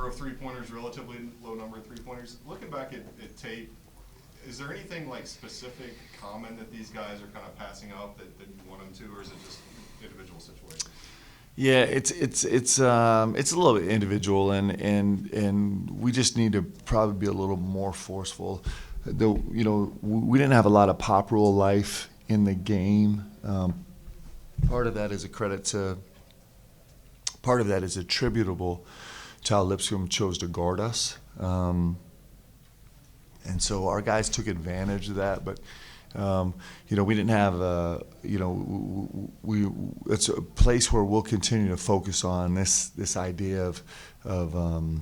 of three-pointers, relatively low number of three-pointers. Looking back at tape, is there anything like specific common that these guys are kind of passing up that you want them to, or is it just individual situations? Yeah, it's a little bit individual, and we just need to probably be a little more forceful. Though, we didn't have a lot of pop rule life in the game. Part of that is a credit to. Part of that is attributable to how Lipscomb chose to guard us, and so our guys took advantage of that. But we didn't have it's a place where we'll continue to focus on this idea of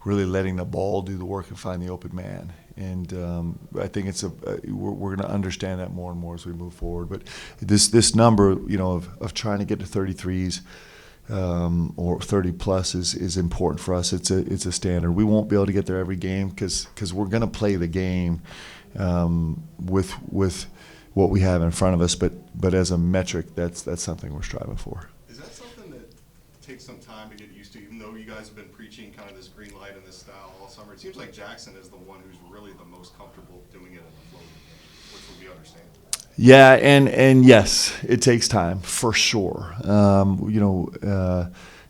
really letting the ball do the work and find the open man. And I think we're going to understand that more and more as we move forward. But this number, of trying to get to 33s or 30 plus is important for us. It's a standard. We won't be able to get there every game because we're going to play the game with what we have in front of us. But as a metric, that's something we're striving for. Is that something that takes some time to get used to? Even though you guys have been preaching kind of this green light and this style all summer, it seems like Jackson is the one who's really the most comfortable doing it in the flow, which would be understandable. Yeah, and yes, it takes time for sure.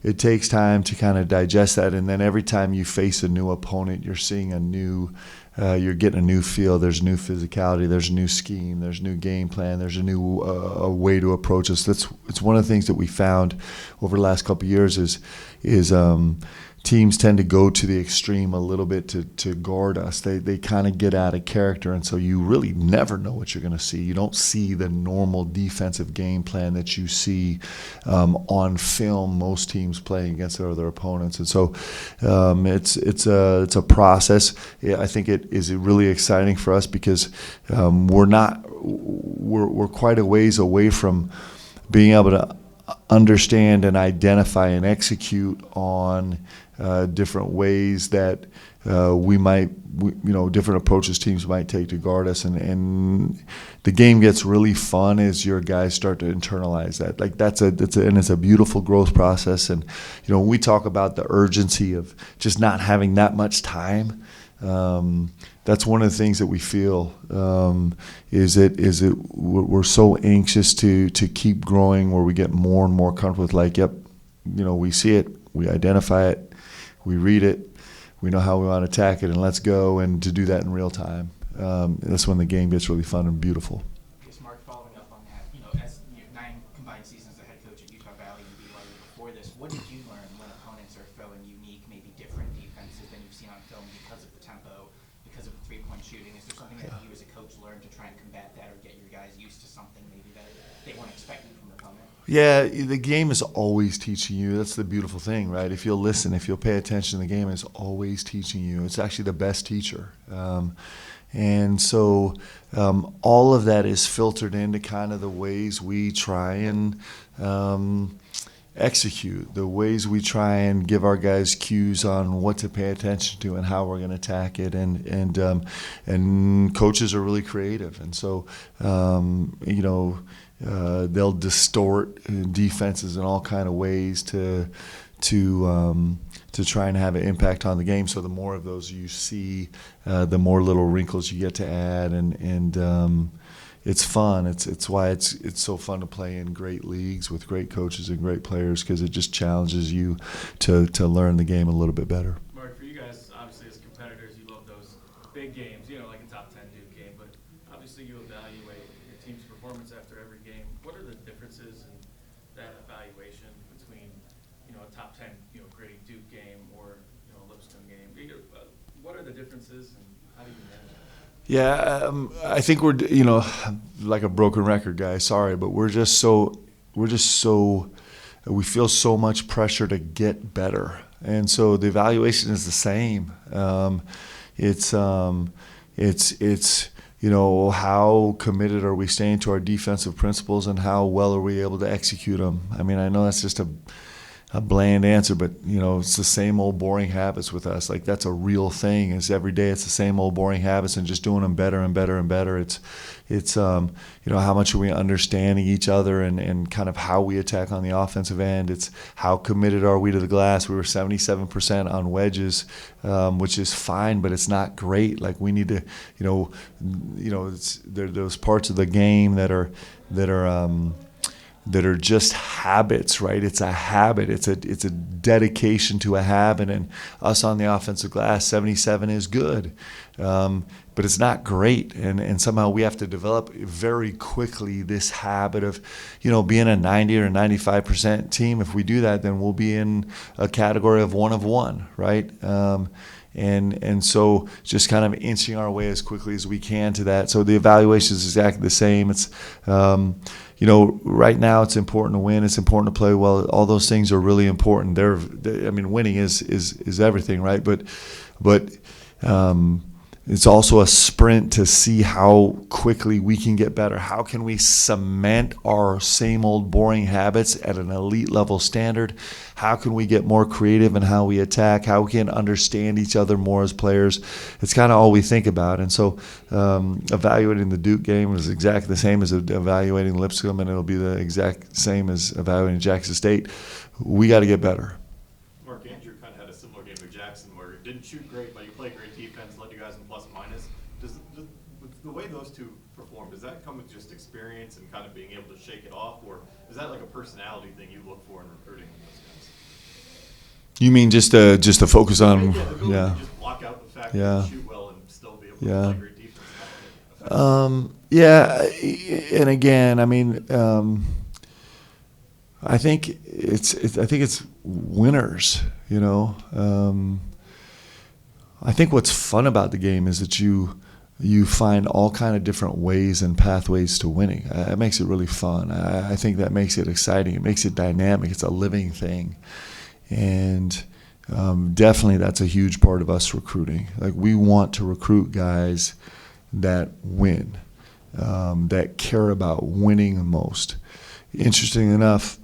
It takes time to kind of digest that, and then every time you face a new opponent, you're seeing you're getting a new feel. There's new physicality. There's a new scheme. There's a new game plan. There's a new a way to approach us. It's one of the things that we found over the last couple of years is teams tend to go to the extreme a little bit to guard us. They kind of get out of character, and so you really never know what you're going to see. You don't see the normal defensive game plan that you see on film most teams playing against their other opponents. And so it's a process. I think it is really exciting for us because we're quite a ways away from being able to understand and identify and execute on different ways that different approaches teams might take to guard us, and the game gets really fun as your guys start to internalize that. Like it's a beautiful growth process, and when we talk about the urgency of just not having that much time. That's one of the things that we feel is that we're so anxious to keep growing, where we get more and more comfortable with we see it, we identify it, we read it, we know how we want to attack it, and let's go, and to do that in real time. That's when the game gets really fun and beautiful. Just Mark, following up on that, as 9 combined seasons as a head coach at Utah Valley and BYU before this, what did you learn when opponents are throwing unique, maybe different defenses than you've seen on film because of the tempo, because of the three-point shooting? Is there something that you as a coach learned to try and combat that, or get your guys used to something maybe that they weren't expecting from the opponent? Yeah, the game is always teaching you. That's the beautiful thing, right? If you'll listen, if you'll pay attention, the game is always teaching you. It's actually the best teacher. And so all of that is filtered into kind of the ways we try and execute, the ways we try and give our guys cues on what to pay attention to and how we're going to attack it. And coaches are really creative. And so, they'll distort defenses in all kind of ways to try and have an impact on the game. So the more of those you see, the more little wrinkles you get to add, and it's fun. It's why it's so fun to play in great leagues with great coaches and great players, because it just challenges you to learn the game a little bit better. Mark, for you guys, obviously as competitors, you love those big games, like a top 10 Duke game, but obviously you evaluate your team's performance after every game. What are the differences in that evaluation between, a top 10, gritty Duke game or, a Lipscomb game? What are the differences, and how do you manage that? Yeah, I think we're, like a broken record, guy. Sorry, but we feel so much pressure to get better, and so the evaluation is the same. It's how committed are we staying to our defensive principles, and how well are we able to execute them? I mean, I know that's just a bland answer, but it's the same old boring habits with us. Like, that's a real thing. Is every day it's the same old boring habits and just doing them better and better and better. It's how much are we understanding each other and kind of how we attack on the offensive end. It's how committed are we to the glass. We were 77% on wedges, which is fine, but it's not great. Like, we need to, there are those parts of the game that are just habits, right? It's a habit. It's a dedication to a habit. And us on the offensive glass, 77 is good, but it's not great. And somehow we have to develop very quickly this habit of, being a 90 or 95% team. If we do that, then we'll be in a category of one, right? And so just kind of inching our way as quickly as we can to that. So the evaluation is exactly the same. It's, right now it's important to win. It's important to play well. All those things are really important. Winning is everything, right? But it's also a sprint to see how quickly we can get better. How can we cement our same old boring habits at an elite level standard? How can we get more creative in how we attack? How we can understand each other more as players? It's kind of all we think about. And so evaluating the Duke game is exactly the same as evaluating Lipscomb, and it'll be the exact same as evaluating Jackson State. We got to get better. Mark, Andrew kind of had a similar game with Jackson where he didn't shoot great, but he played great defense, led you guys in plus and minus. Does the way those two perform, does that come with just experience and kind of being able to shake it off, or is that like a personality thing you look for in recruiting those guys? You mean just to focus on, The ability to just block out the fact that you shoot well and still be able to play great defense. And again, I think it's winners. I think what's fun about the game is that you find all kind of different ways and pathways to winning. It makes it really fun. I think that makes it exciting. It makes it dynamic. It's a living thing, and definitely that's a huge part of us recruiting. Like, we want to recruit guys that win, that care about winning the most. Interesting enough,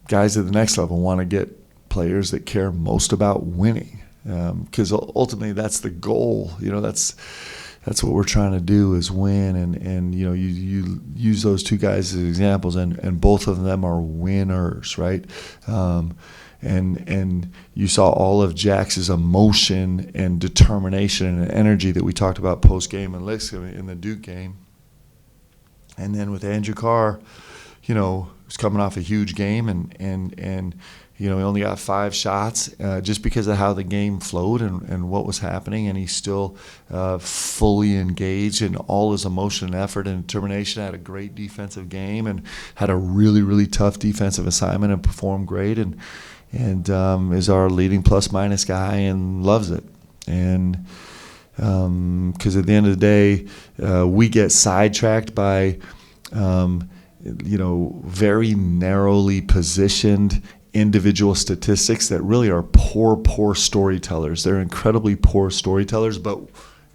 guys at the next level want to get players that care most about winning, because ultimately that's the goal. That's what we're trying to do, is win. And you use those two guys as examples, and both of them are winners, right? And you saw all of Jax's emotion and determination and energy that we talked about post game in the Duke game. And then with Andrew Carr, was coming off a huge game, and he only got 5 shots just because of how the game flowed and what was happening, and he's still fully engaged in all his emotion and effort and determination. Had a great defensive game and had a really, really tough defensive assignment and performed great, and is our leading plus-minus guy and loves it. And because at the end of the day, we get sidetracked by very narrowly positioned individual statistics that really are poor storytellers. They're incredibly poor storytellers, but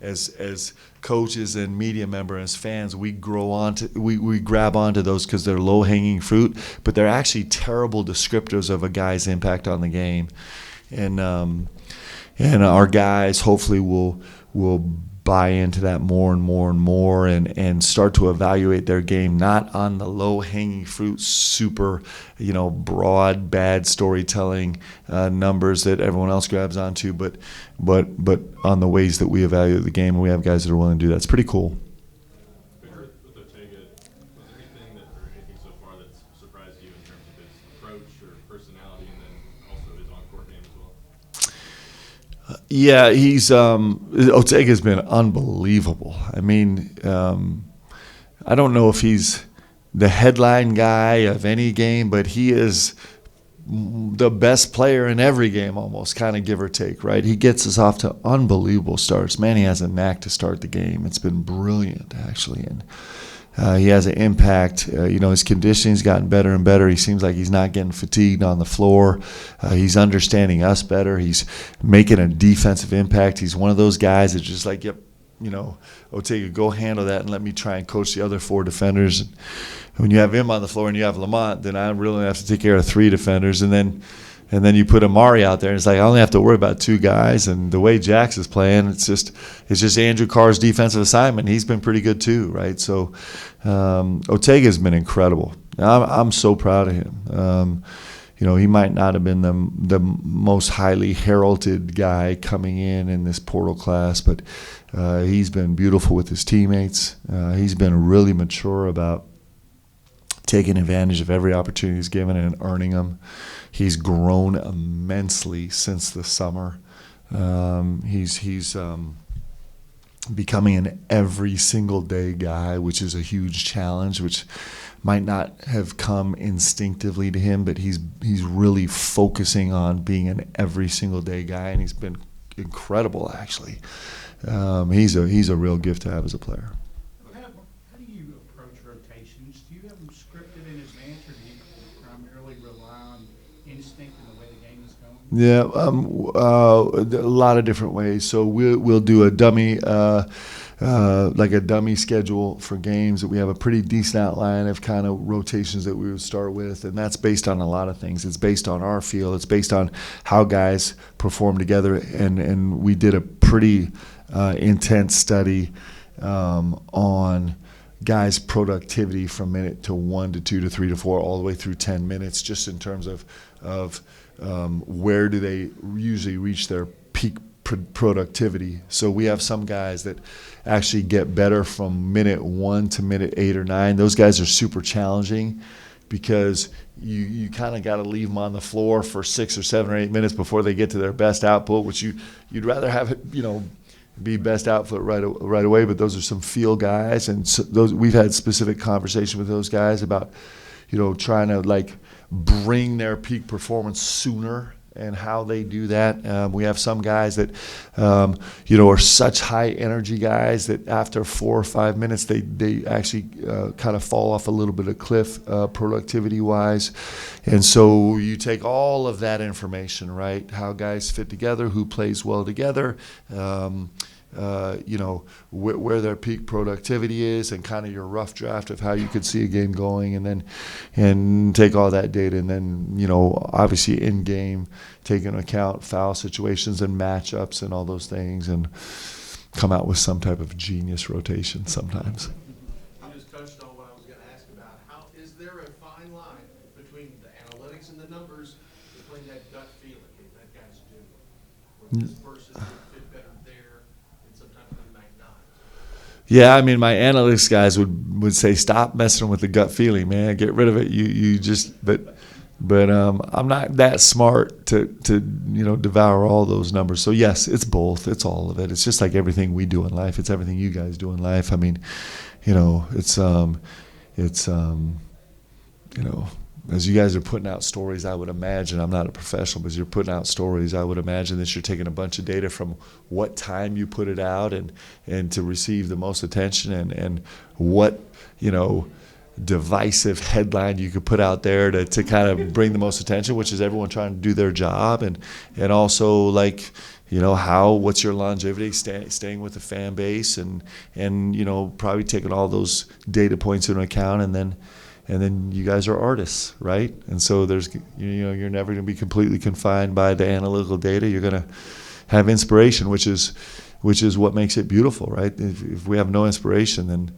as coaches and media members, as fans, we grab onto those because they're low-hanging fruit, but they're actually terrible descriptors of a guy's impact on the game. And our guys hopefully will buy into that more and more and more, and start to evaluate their game not on the low-hanging fruit, super, broad, bad storytelling numbers that everyone else grabs onto, but on the ways that we evaluate the game, and we have guys that are willing to do that. It's pretty cool. With Ortega, was there anything so far that's surprised you in terms of his approach or personality, and then also his on-court game as well? Yeah, Ortega's been unbelievable. I don't know if he's the headline guy of any game, but he is the best player in every game almost, kind of give or take, right? He gets us off to unbelievable starts. Man, he has a knack to start the game. It's been brilliant, actually, and he has an impact. His conditioning's gotten better and better. He seems like he's not getting fatigued on the floor. He's understanding us better. He's making a defensive impact. He's one of those guys that's just like, yep, Otega, go handle that and let me try and coach the other 4 defenders. And when you have him on the floor and you have Lamont, then I really have to take care of 3 defenders. And then you put Amari out there, and it's like I only have to worry about 2 guys. And the way Jax is playing, it's just Andrew Carr's defensive assignment. He's been pretty good too, right? So Otega's been incredible. I'm so proud of him. He might not have been the most highly heralded guy coming in this portal class, but he's been beautiful with his teammates. He's been really mature about taking advantage of every opportunity he's given and earning them. He's grown immensely since the summer. He's becoming an every single day guy, which is a huge challenge, which might not have come instinctively to him, but he's really focusing on being an every single day guy, and he's been incredible actually. He's a real gift to have as a player. How do you approach rotations? Do you have them scripted in advance, or do you primarily rely on instinct and the way the game is going? Yeah, a lot of different ways. So we'll do a dummy, like a dummy schedule for games. That we have a pretty decent outline of kind of rotations that we would start with, and that's based on a lot of things. It's based on our feel. It's based on how guys perform together, and we did a pretty intense study on guys' productivity from minute to 1 to 2 to 3 to 4, all the way through 10 minutes, just in terms of where do they usually reach their peak productivity. So we have some guys that actually get better from minute 1 to minute 8 or 9. Those guys are super challenging because you kind of got to leave them on the floor for 6 or 7 or 8 minutes before they get to their best output, which you'd rather have it, be best output right away. But those are some feel guys, and so we've had specific conversation with those guys about trying to bring their peak performance sooner and how they do that. We have some guys that are such high energy guys that after 4 or 5 minutes they actually kind of fall off a little bit of cliff productivity wise. And so you take all of that information, right? How guys fit together, who plays well together, where their peak productivity is, and kind of your rough draft of how you could see a game going, and take all that data, and then obviously in game take into account foul situations and matchups and all those things, and come out with some type of genius rotation sometimes. You just touched on what I was going to ask about. How is there a fine line between the analytics and the numbers, between that gut feeling that guys do, where this person would fit better there, and sometimes they might not? Yeah, I mean, my analytics guys would say, stop messing with the gut feeling, man. Get rid of it. You just, but I'm not that smart to devour all those numbers. So yes, it's both. It's all of it. It's just like everything we do in life. It's everything you guys do in life. I mean, it's as you guys are putting out stories, I would imagine, I'm not a professional, but as you're putting out stories, I would imagine that you're taking a bunch of data from what time you put it out and to receive the most attention, and what, divisive headline you could put out there to kind of bring the most attention, which is everyone trying to do their job, and also what's your longevity, staying with the fan base, and probably taking all those data points into account, and then you guys are artists, right? And so there's, you're never going to be completely confined by the analytical data. You're going to have inspiration, which is what makes it beautiful, right? If we have no inspiration, then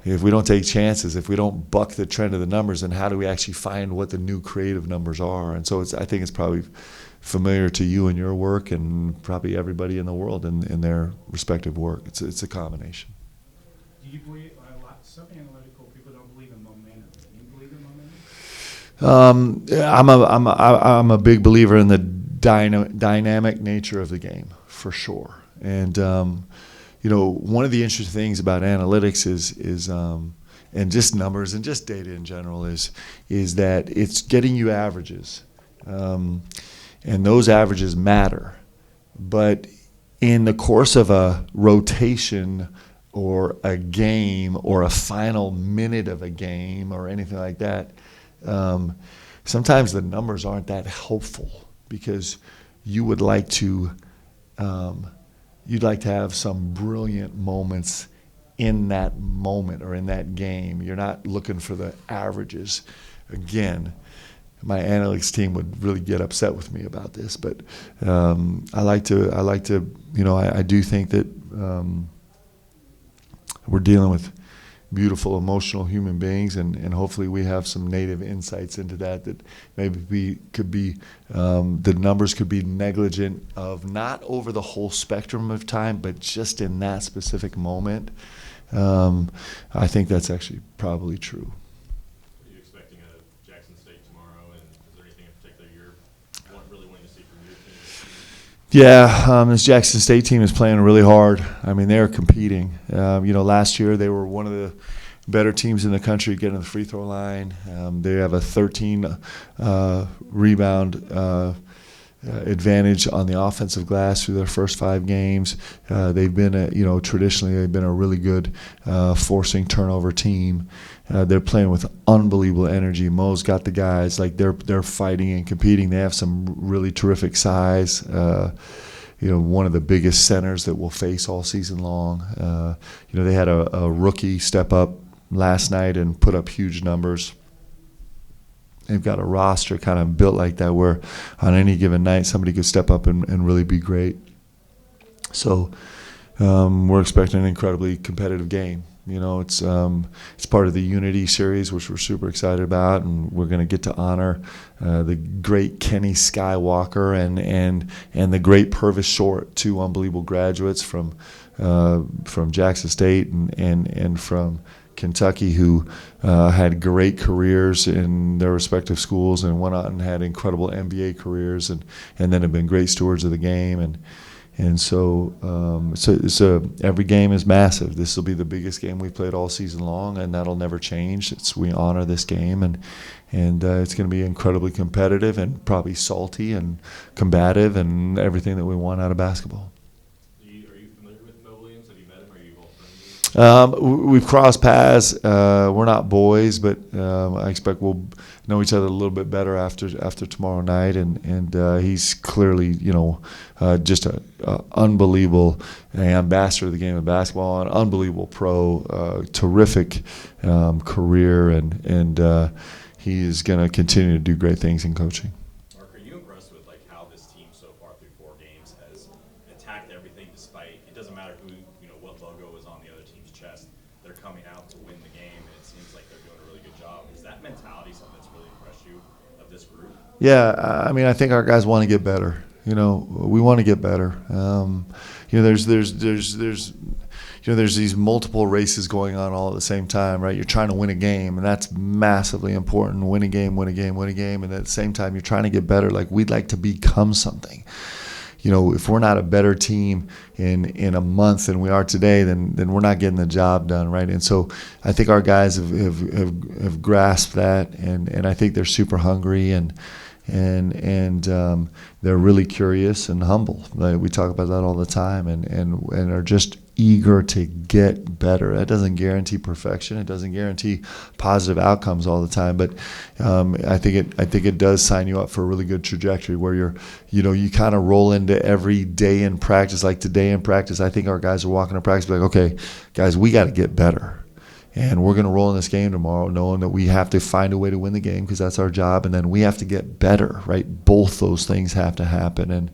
if we don't take chances, if we don't buck the trend of the numbers, then how do we actually find what the new creative numbers are? And so I think it's probably familiar to you and your work, and probably everybody in the world in their respective work. It's a combination. Do you believe, some analytical people don't believe in momentum. Do you believe in momentum? I'm a big believer in the dynamic nature of the game, for sure. And one of the interesting things about analytics is and just numbers and just data in general is that it's getting you averages, and those averages matter. But in the course of a rotation or a game or a final minute of a game or anything like that, sometimes the numbers aren't that helpful, because you would like to you'd like to have some brilliant moments in that moment or in that game. You're not looking for the averages. Again, my analytics team would really get upset with me about this, but I like to, you know, I do think that we're dealing with beautiful, emotional human beings, and hopefully we have some native insights into that maybe the numbers could be negligent of not over the whole spectrum of time, but just in that specific moment. I think that's actually probably true. What are you expecting out of Jackson State tomorrow, and is there anything in particular you're really wanting to see from your team? Yeah, this Jackson State team is playing really hard. I mean, they're competing. You know, last year they were one of the better teams in the country getting to the free throw line. They have a 13 rebound advantage on the offensive glass through their first 5 games. They've been, traditionally they've been a really good forcing turnover team. They're playing with unbelievable energy. Mo's got the guys, like they're fighting and competing. They have some really terrific size. One of the biggest centers that we'll face all season long. They had a rookie step up last night and put up huge numbers. They've got a roster kind of built like that where on any given night somebody could step up and really be great. So we're expecting an incredibly competitive game. It's part of the Unity series, which we're super excited about, and we're going to get to honor the great Kenny Skywalker and the great Purvis Short, 2 unbelievable graduates from Jackson State and from Kentucky, who had great careers in their respective schools and went out and had incredible NBA careers and then have been great stewards of the game. And so every game is massive. This will be the biggest game we've played all season long, and that'll never change. We honor this game, and it's going to be incredibly competitive and probably salty and combative and everything that we want out of basketball. Are you familiar with Mo Williams? Have you met him? Are you all friendly? We've crossed paths. We're not boys, but I expect we'll know each other a little bit better after tomorrow night. And he's clearly, just an unbelievable ambassador of the game of basketball, an unbelievable pro, terrific career, and he is going to continue to do great things in coaching. Mark, are you impressed with how this team so far through 4 games has attacked everything despite it doesn't matter what logo is on the other team's chest, they're coming out to win the game, and it seems like they're doing a really good job. Is that mentality something that's really impressed you of this group? Yeah, I mean, I think our guys want to get better. We want to get better. There's these multiple races going on all at the same time, right? You're trying to win a game, and that's massively important. Win a game, and at the same time, you're trying to get better. Like, we'd like to become something. If we're not a better team in a month than we are today, then we're not getting the job done, right? And so I think our guys have grasped that, and I think they're super hungry and they're really curious and humble. We talk about that all the time, and are just eager to get better. That doesn't guarantee perfection. It doesn't guarantee positive outcomes all the time, but I think it does sign you up for a really good trajectory where you kind of roll into every day in practice. Like today in practice, I think our guys are walking to practice like, okay, guys, we got to get better. And we're going to roll in this game tomorrow knowing that we have to find a way to win the game because that's our job, and then we have to get better, right? Both those things have to happen. And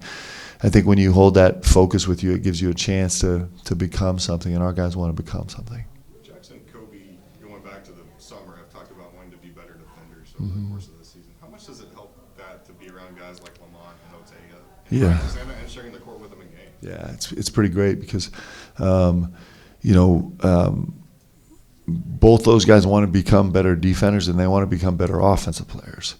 I think when you hold that focus with you, it gives you a chance to become something, and our guys want to become something. Jackson, Kobe, going back to the summer, have talked about wanting to be better defenders over the course of the season. How much does it help that to be around guys like Lamont and Otega? Yeah. And sharing the court with them in games? Yeah, it's pretty great because, both those guys want to become better defenders and they want to become better offensive players,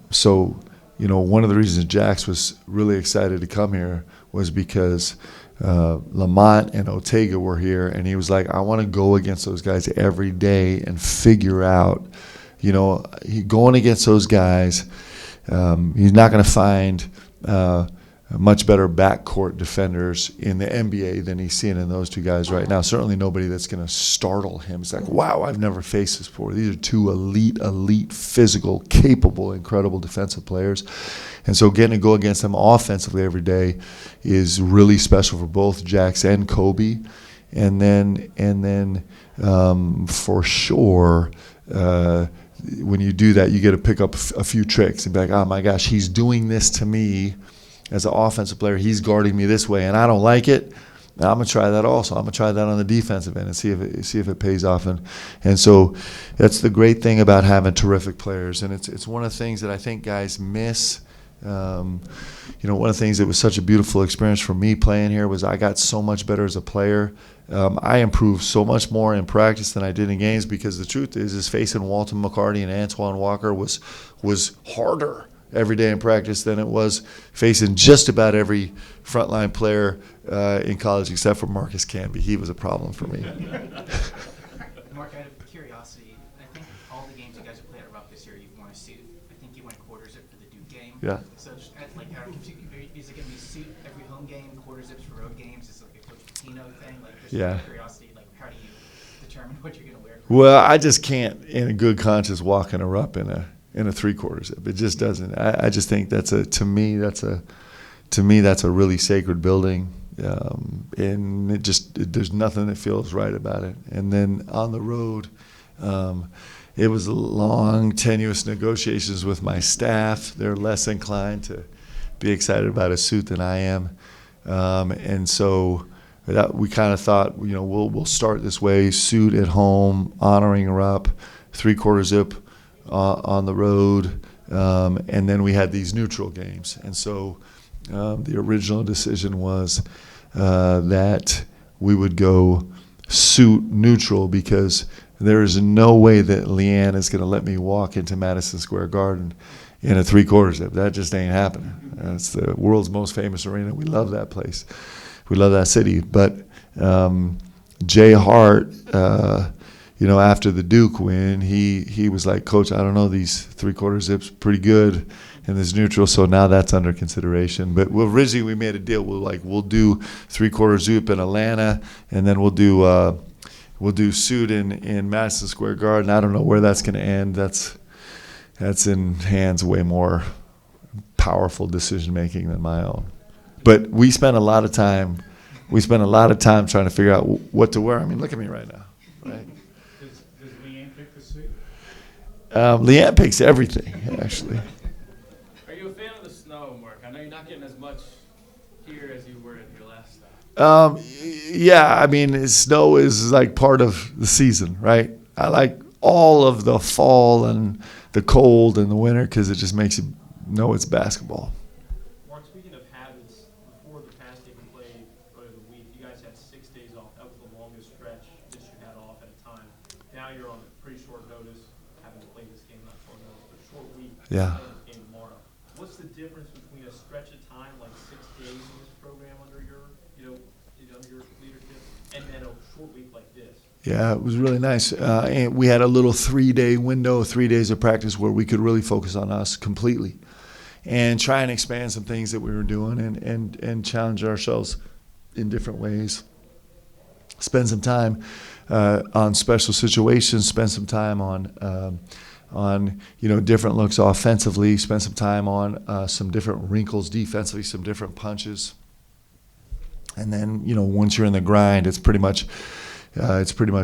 so one of the reasons Jax was really excited to come here was because Lamont and Otega were here, and he was like, I want to go against those guys every day and figure out, going against those guys, he's not going to find much better backcourt defenders in the NBA than he's seeing in those two guys right now. Certainly nobody that's going to startle him. It's like, wow, I've never faced this before. These are two elite, physical, capable, incredible defensive players. And so getting to go against them offensively every day is really special for both Jax and Kobe. And then for sure, when you do that, you get to pick up a few tricks and be like, oh my gosh, he's doing this to me as an offensive player. He's guarding me this way, and I don't like it. Now I'm gonna try that also. I'm gonna try that on the defensive end and see if it pays off. And so that's the great thing about having terrific players. And it's one of the things that I think guys miss. One of the things that was such a beautiful experience for me playing here was I got so much better as a player. I improved so much more in practice than I did in games, because the truth is facing Walton McCarty and Antoine Walker was harder every day in practice than it was facing just about every frontline player in college except for Marcus Camby. He was a problem for me. Mark, out of curiosity, I think all the games you guys have played at Rupp this year, you've worn a suit. I think you went quarter zip for the Duke game. Yeah. So, is it going to be suit every home game, quarter zips for road games? Is it like a Coach Pitino thing? Like, just Yeah. out of curiosity, like, how do you determine what you're going to wear? Well, I just can't, in a good conscience, walk in a Rupp in a 3/4 zip. It just doesn't. I just think to me that's a really sacred building, and there's nothing that feels right about it. And then on the road, it was long, tenuous negotiations with my staff. They're less inclined to be excited about a suit than I am, and so we kind of thought, we'll start this way: suit at home, honoring Rupp, 3/4 zip on the road, and then we had these neutral games. And so the original decision was that we would go suit neutral, because there is no way that Leanne is going to let me walk into Madison Square Garden in a 3/4 zip. That just ain't happening. It's the world's most famous arena. We love that place. We love that city. But Jay Hart, after the Duke win, he was like, Coach, I don't know, these 3/4 zips pretty good in this neutral, so now that's under consideration. But originally we made a deal. We'll do 3/4 zip in Atlanta, and then we'll do suit in Madison Square Garden. I don't know where that's going to end. That's in hands way more powerful decision making than my own. But we spent a lot of time trying to figure out what to wear. I mean, look at me right now, right? Does Leanne pick the suit? Leanne picks everything, actually. Are you a fan of the snow, Mark? I know you're not getting as much here as you were at your last stop. Yeah, I mean, snow is like part of the season, right? I like all of the fall and the cold and the winter because it just makes you know it's basketball. Mark, speaking of habits, before the past game we played earlier the week, you guys had 6 days off. That was the longest stretch that you had off at a time. Now you're on pretty short notice, having to play this game, not short notice, but short week. Yeah. This game tomorrow. What's the difference between a stretch of time, like 6 days in this program under your leadership, and then a short week like this? Yeah, it was really nice. And we had a little 3-day window, 3 days of practice where we could really focus on us completely and try and expand some things that we were doing and challenge ourselves in different ways. Spend some time on special situations, spend some time on different looks offensively, spend some time on some different wrinkles defensively, some different punches. And then, once you're in the grind, it's pretty much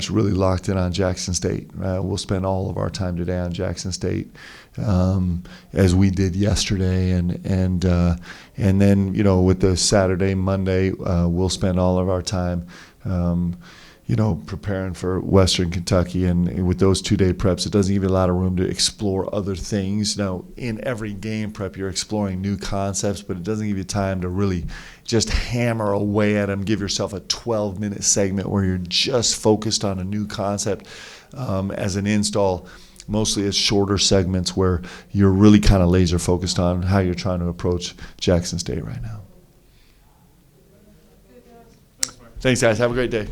really locked in on Jackson State. We'll spend all of our time today on Jackson State, as we did yesterday, and then with the Saturday, Monday, we'll spend all of our time, preparing for Western Kentucky. And with those 2-day preps, it doesn't give you a lot of room to explore other things. Now, in every game prep, you're exploring new concepts, but it doesn't give you time to really just hammer away at them. Give yourself a 12-minute segment where you're just focused on a new concept as an install. Mostly it's shorter segments where you're really kind of laser focused on how you're trying to approach Jackson State right now. Thanks, guys. Have a great day.